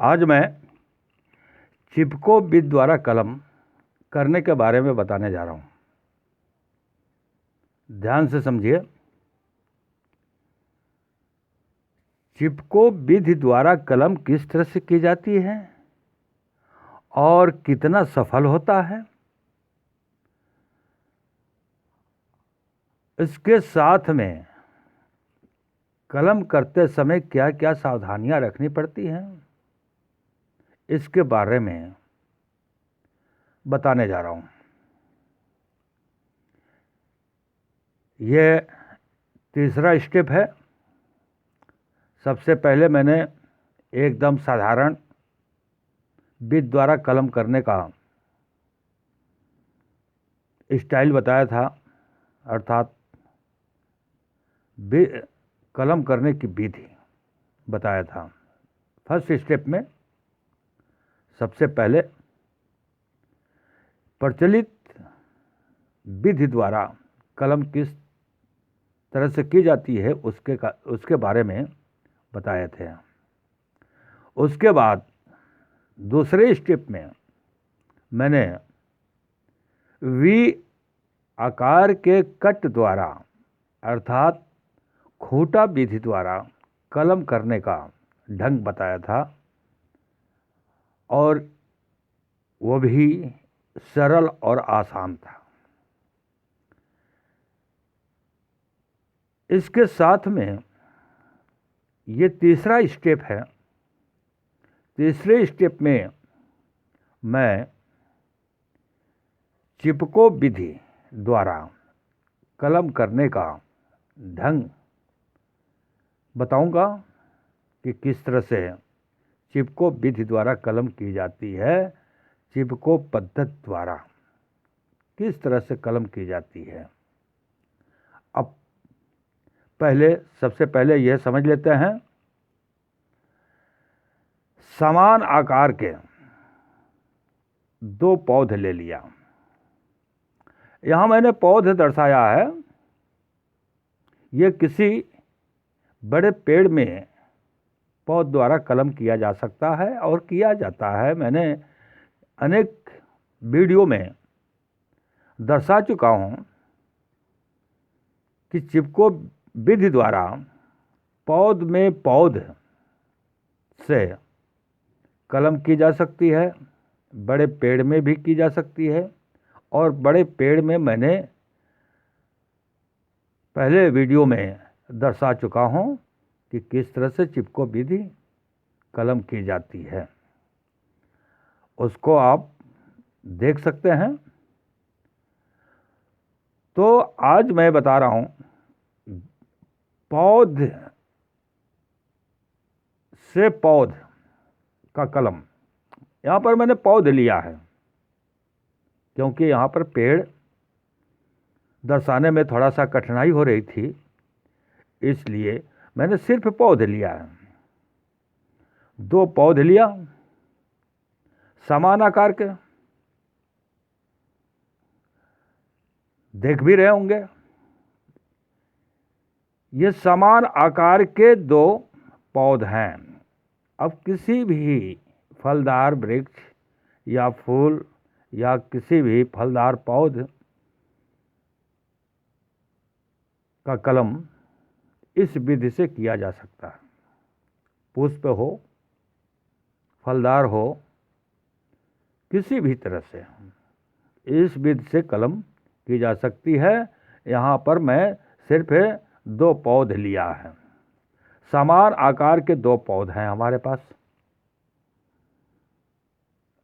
आज मैं चिपको विधि द्वारा कलम करने के बारे में बताने जा रहा हूँ। ध्यान से समझिए। चिपको विधि द्वारा कलम किस तरह से की जाती है और कितना सफल होता है, इसके साथ में कलम करते समय क्या क्या सावधानियां रखनी पड़ती हैं, इसके बारे में बताने जा रहा हूँ। यह तीसरा स्टेप है। सबसे पहले मैंने एकदम साधारण विधि द्वारा कलम करने का स्टाइल बताया था, अर्थात कलम करने की विधि बताया था। फर्स्ट स्टेप में सबसे पहले प्रचलित विधि द्वारा कलम किस तरह से की जाती है उसके बारे में बताए थे। उसके बाद दूसरे स्टेप में मैंने वी आकार के कट द्वारा अर्थात खूंटा विधि द्वारा कलम करने का ढंग बताया था, और वो भी सरल और आसान था। इसके साथ में ये तीसरा स्टेप है। तीसरे स्टेप में मैं चिपको विधि द्वारा कलम करने का ढंग बताऊंगा कि किस तरह से चिपको विधि द्वारा कलम की जाती है, चिपको पद्धति द्वारा किस तरह से कलम की जाती है। अब सबसे पहले यह समझ लेते हैं, समान आकार के दो पौधे ले लिया। यहां मैंने पौधे दर्शाया है, यह किसी बड़े पेड़ में पौध द्वारा कलम किया जा सकता है और किया जाता है। मैंने अनेक वीडियो में दर्शा चुका हूं कि चिपको विधि द्वारा पौध में पौध से कलम की जा सकती है, बड़े पेड़ में भी की जा सकती है। और बड़े पेड़ में मैंने पहले वीडियो में दर्शा चुका हूं कि किस तरह से चिपको विधि कलम की जाती है, उसको आप देख सकते हैं। तो आज मैं बता रहा हूं पौध से पौध का कलम। यहां पर मैंने पौध लिया है क्योंकि यहां पर पेड़ दर्शाने में थोड़ा सा कठिनाई हो रही थी, इसलिए मैंने सिर्फ पौध लिया है। दो पौध लिया समान आकार के, देख भी रहे होंगे। ये समान आकार के दो पौध हैं। अब किसी भी फलदार वृक्ष या फूल या किसी भी फलदार पौध का कलम इस विधि से किया जा सकता है। पुष्प हो, फलदार हो, किसी भी तरह से इस विधि से कलम की जा सकती है। यहाँ पर मैं सिर्फ दो पौध लिया है। समान आकार के दो पौध हैं हमारे पास।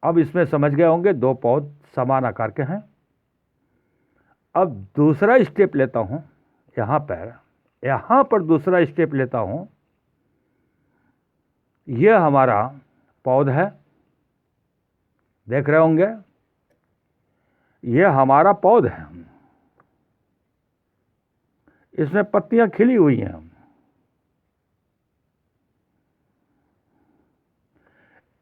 अब इसमें समझ गए होंगे दो पौध समान आकार के हैं। अब दूसरा स्टेप लेता हूं। यहाँ पर दूसरा स्टेप लेता हूं। यह हमारा पौध है, देख रहे होंगे। यह हमारा पौध है, इसमें पत्तियां खिली हुई हैं।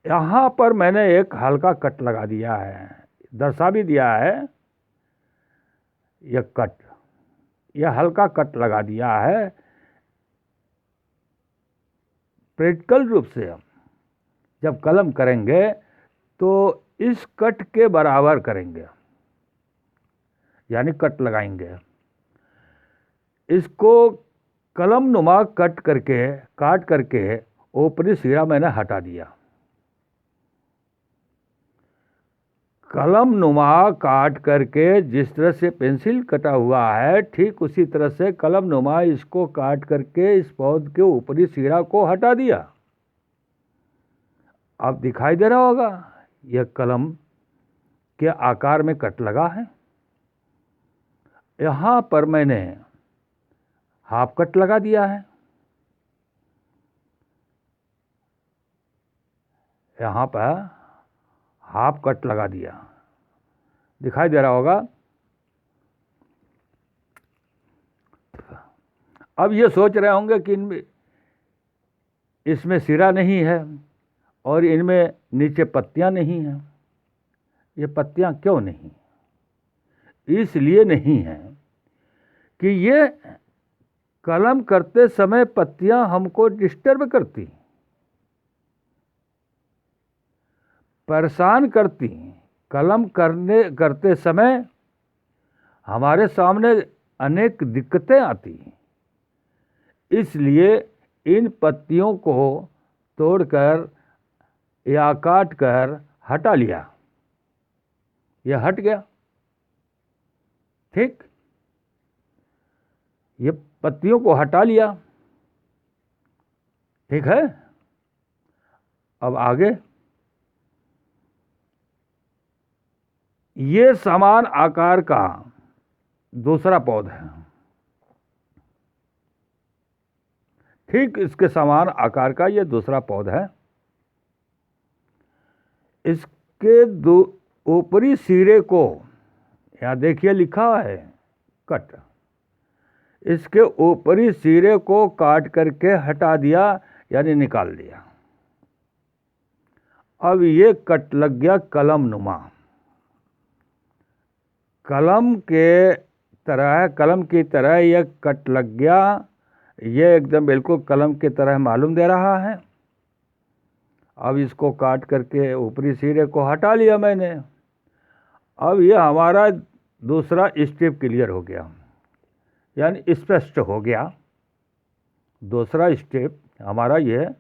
यहां पर मैंने एक हल्का कट लगा दिया है, दर्शा भी दिया है। यह हल्का कट लगा दिया है। प्रैक्टिकल रूप से जब कलम करेंगे तो इस कट के बराबर करेंगे, यानी कट लगाएंगे। इसको कलम नुमा काट करके ऊपरी सिरा मैंने हटा दिया। कलम नुमा काट करके जिस तरह से पेंसिल कटा हुआ है, ठीक उसी तरह से कलम नुमा इसको काट करके इस पौध के ऊपरी सिरा को हटा दिया। अब दिखाई दे रहा होगा यह कलम के आकार में कट लगा है। यहाँ पर मैंने हाफ कट लगा दिया है। यहाँ पर हाफ कट लगा दिया, दिखाई दे रहा होगा। अब ये सोच रहे होंगे कि इसमें सिरा नहीं है और इनमें नीचे पत्तियां नहीं हैं। ये पत्तियां क्यों नहीं? इसलिए नहीं है कि ये कलम करते समय पत्तियां हमको डिस्टर्ब करती, परेशान करती। कलम करते समय हमारे सामने अनेक दिक्कतें आती, इसलिए इन पत्तियों को तोड़कर या काट कर हटा लिया। यह हट गया, ठीक। ये पत्तियों को हटा लिया, ठीक है। अब आगे ये समान आकार का दूसरा पौधा है, ठीक इसके समान आकार का ये दूसरा पौधा है। इसके ऊपरी सिरे को, यहाँ देखिए लिखा है कट, इसके ऊपरी सिरे को काट करके हटा दिया, यानी निकाल दिया। अब ये कट लग गया कलम नुमा। कलम की तरह यह कट लग गया। ये एकदम बिल्कुल कलम की तरह मालूम दे रहा है। अब इसको काट करके ऊपरी सिरे को हटा लिया मैंने। अब यह हमारा दूसरा स्टेप क्लियर हो गया, यानी स्पष्ट हो गया। दूसरा स्टेप हमारा यह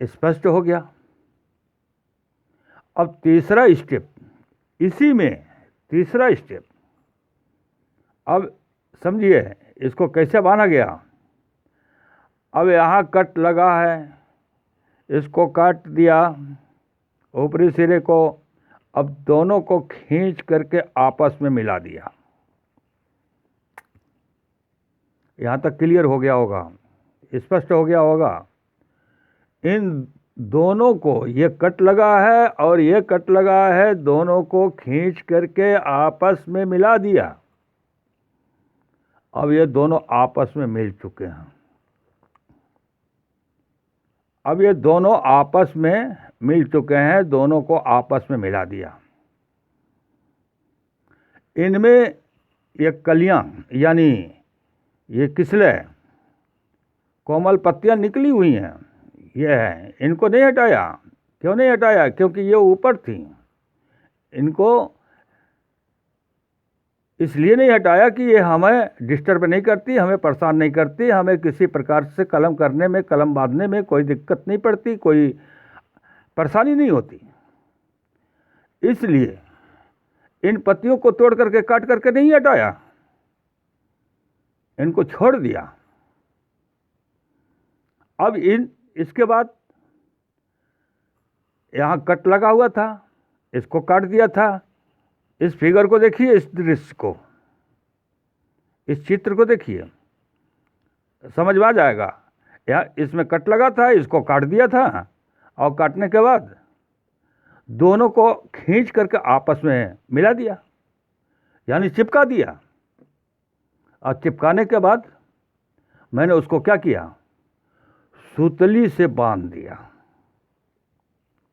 स्पष्ट हो गया। अब तीसरा स्टेप, इसी में तीसरा स्टेप। अब समझिए इसको कैसे बांधा गया। अब यहाँ कट लगा है, इसको काट दिया ऊपरी सिरे को। अब दोनों को खींच करके आपस में मिला दिया। यहाँ तक क्लियर हो गया होगा, स्पष्ट हो गया होगा। इन दोनों को, ये कट लगा है और ये कट लगा है, दोनों को खींच करके आपस में मिला दिया। अब ये दोनों आपस में मिल चुके हैं। अब ये दोनों आपस में मिल चुके हैं, दोनों को आपस में मिला दिया। इनमें ये कलियां, यानी ये किसले कोमल पत्तियां निकली हुई हैं, ये है। इनको नहीं हटाया। क्यों नहीं हटाया? क्योंकि ये ऊपर थी। इनको इसलिए नहीं हटाया कि ये हमें डिस्टर्ब नहीं करती, हमें परेशान नहीं करती, हमें किसी प्रकार से कलम करने में, कलम बांधने में कोई दिक्कत नहीं पड़ती, कोई परेशानी नहीं होती। इसलिए इन पत्तियों को तोड़ करके, काट करके नहीं हटाया, इनको छोड़ दिया। अब इसके बाद यहाँ कट लगा हुआ था, इसको काट दिया था। इस फिगर को देखिए, इस दृश्य को, इस चित्र को देखिए, समझ में आ जाएगा। यहाँ इसमें कट लगा था, इसको काट दिया था, और काटने के बाद दोनों को खींच करके आपस में मिला दिया, यानी चिपका दिया। और चिपकाने के बाद मैंने उसको क्या किया, सुतली से बांध दिया,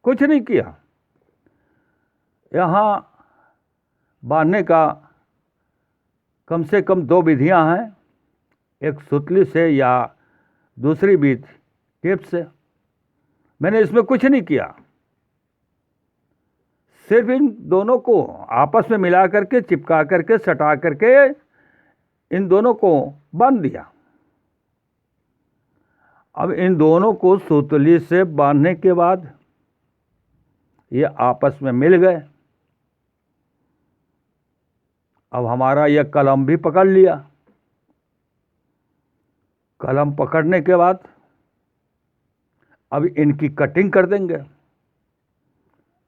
कुछ नहीं किया। यहाँ बांधने का कम से कम 2 विधियां हैं, एक सुतली से या दूसरी विधि टेप से। मैंने इसमें कुछ नहीं किया, सिर्फ इन दोनों को आपस में मिला करके, चिपका करके, सटा करके इन दोनों को बांध दिया। अब इन दोनों को सुतली से बांधने के बाद ये आपस में मिल गए। अब हमारा यह कलम भी पकड़ लिया। कलम पकड़ने के बाद अब इनकी कटिंग कर देंगे।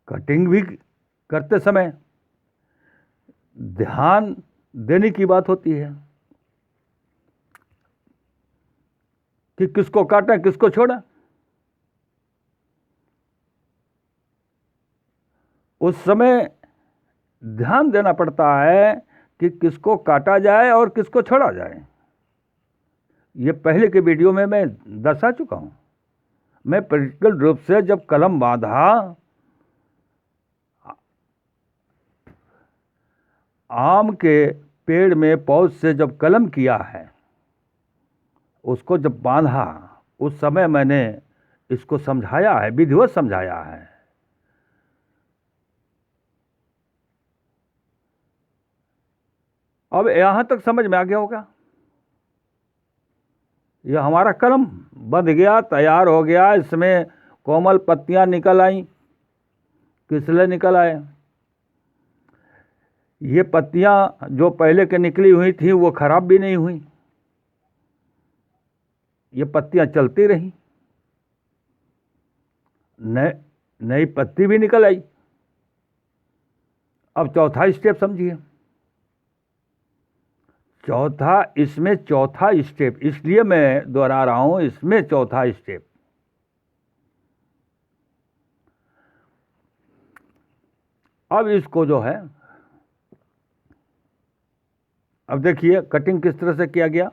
कटिंग भी करते समय ध्यान देने की बात होती है कि किसको काटें, किसको छोड़ें। उस समय ध्यान देना पड़ता है कि किसको काटा जाए और किसको छोड़ा जाए। ये पहले के वीडियो में मैं दर्शा चुका हूं। मैं प्रैक्टिकल रूप से जब कलम बांधा, आम के पेड़ में पौध से जब कलम किया है, उसको जब बांधा, उस समय मैंने इसको समझाया है, विधिवत समझाया है। अब यहां तक समझ में आ गया होगा। यह हमारा कलम बंध गया, तैयार हो गया। इसमें कोमल पत्तियां निकल आई, किसले निकल आए। ये पत्तियां जो पहले के निकली हुई थी वो खराब भी नहीं हुई, ये पत्तियां चलती रही, नई पत्ती भी निकल आई। अब चौथा स्टेप समझिए। इसमें चौथा स्टेप, इसलिए मैं दोहरा रहा हूं, इसमें चौथा स्टेप। अब इसको जो है, अब देखिए कटिंग किस तरह से किया गया।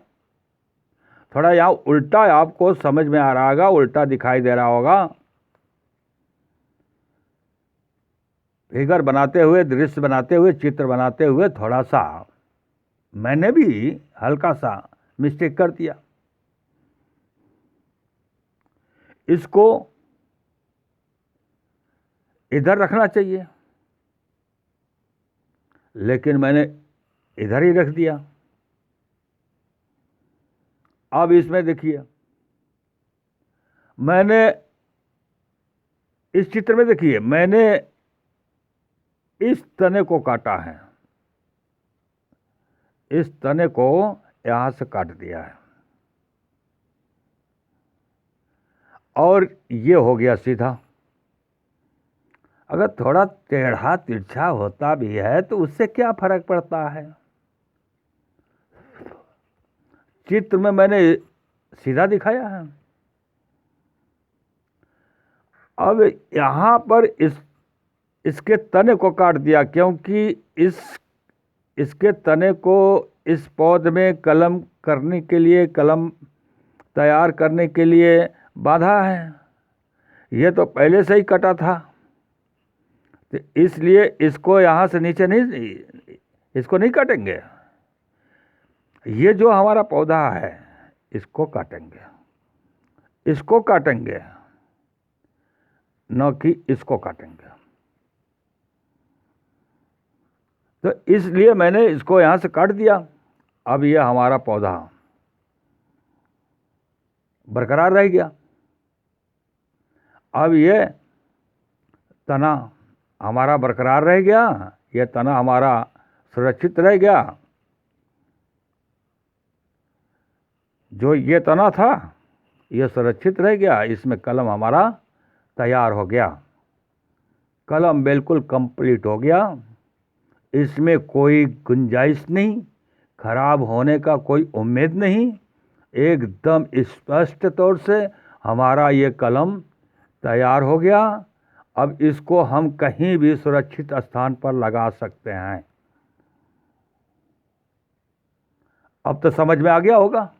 थोड़ा यहां उल्टा आपको समझ में आ रहा होगा, उल्टा दिखाई दे रहा होगा। फिगर बनाते हुए, दृश्य बनाते हुए, चित्र बनाते हुए थोड़ा सा मैंने भी हल्का सा मिस्टेक कर दिया। इसको इधर रखना चाहिए, लेकिन मैंने इधर ही रख दिया। अब इसमें देखिए, मैंने इस चित्र में देखिए, मैंने इस तने को काटा है, इस तने को यहां से काट दिया है और ये हो गया सीधा। अगर थोड़ा टेढ़ा तिरछा होता भी है तो उससे क्या फर्क पड़ता है। चित्र में मैंने सीधा दिखाया है। अब यहां पर इसके तने को काट दिया, क्योंकि इसके तने को इस पौध में कलम करने के लिए, कलम तैयार करने के लिए बांधा है। ये तो पहले से ही कटा था, तो इसलिए इसको यहाँ से नीचे नहीं, इसको नहीं काटेंगे। ये जो हमारा पौधा है इसको काटेंगे, इसको काटेंगे, न कि इसको काटेंगे। तो इसलिए मैंने इसको यहाँ से काट दिया। अब ये हमारा पौधा बरकरार रह गया। अब ये तना हमारा बरकरार रह गया, ये तना हमारा सुरक्षित रह गया। जो ये तना था ये सुरक्षित रह गया, इसमें कलम हमारा तैयार हो गया। कलम बिल्कुल कंप्लीट हो गया, इसमें कोई गुंजाइश नहीं, खराब होने का कोई उम्मीद नहीं। एकदम स्पष्ट तौर से हमारा ये कलम तैयार हो गया। अब इसको हम कहीं भी सुरक्षित स्थान पर लगा सकते हैं। अब तो समझ में आ गया होगा।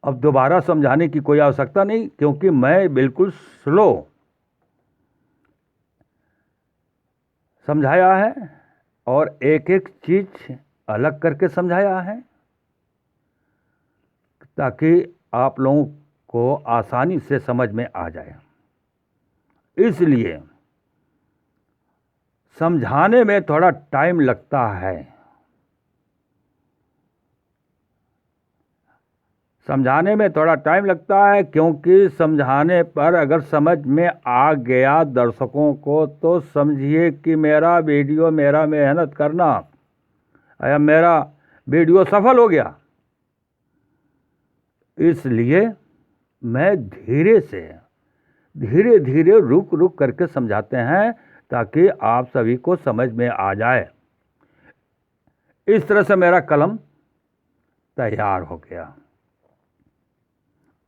अब दोबारा समझाने की कोई आवश्यकता नहीं, क्योंकि मैं बिल्कुल स्लो समझाया है और एक एक चीज अलग करके समझाया है, ताकि आप लोगों को आसानी से समझ में आ जाए। इसलिए समझाने में थोड़ा टाइम लगता है। समझाने में थोड़ा टाइम लगता है क्योंकि समझाने पर अगर समझ में आ गया दर्शकों को तो समझिए कि मेरा वीडियो, मेरा मेहनत करना या मेरा वीडियो सफल हो गया। इसलिए मैं धीरे धीरे रुक रुक करके समझाते हैं ताकि आप सभी को समझ में आ जाए। इस तरह से मेरा कलम तैयार हो गया।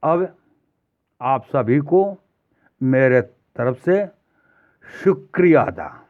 अब आप सभी को मेरे तरफ से शुक्रिया अदा।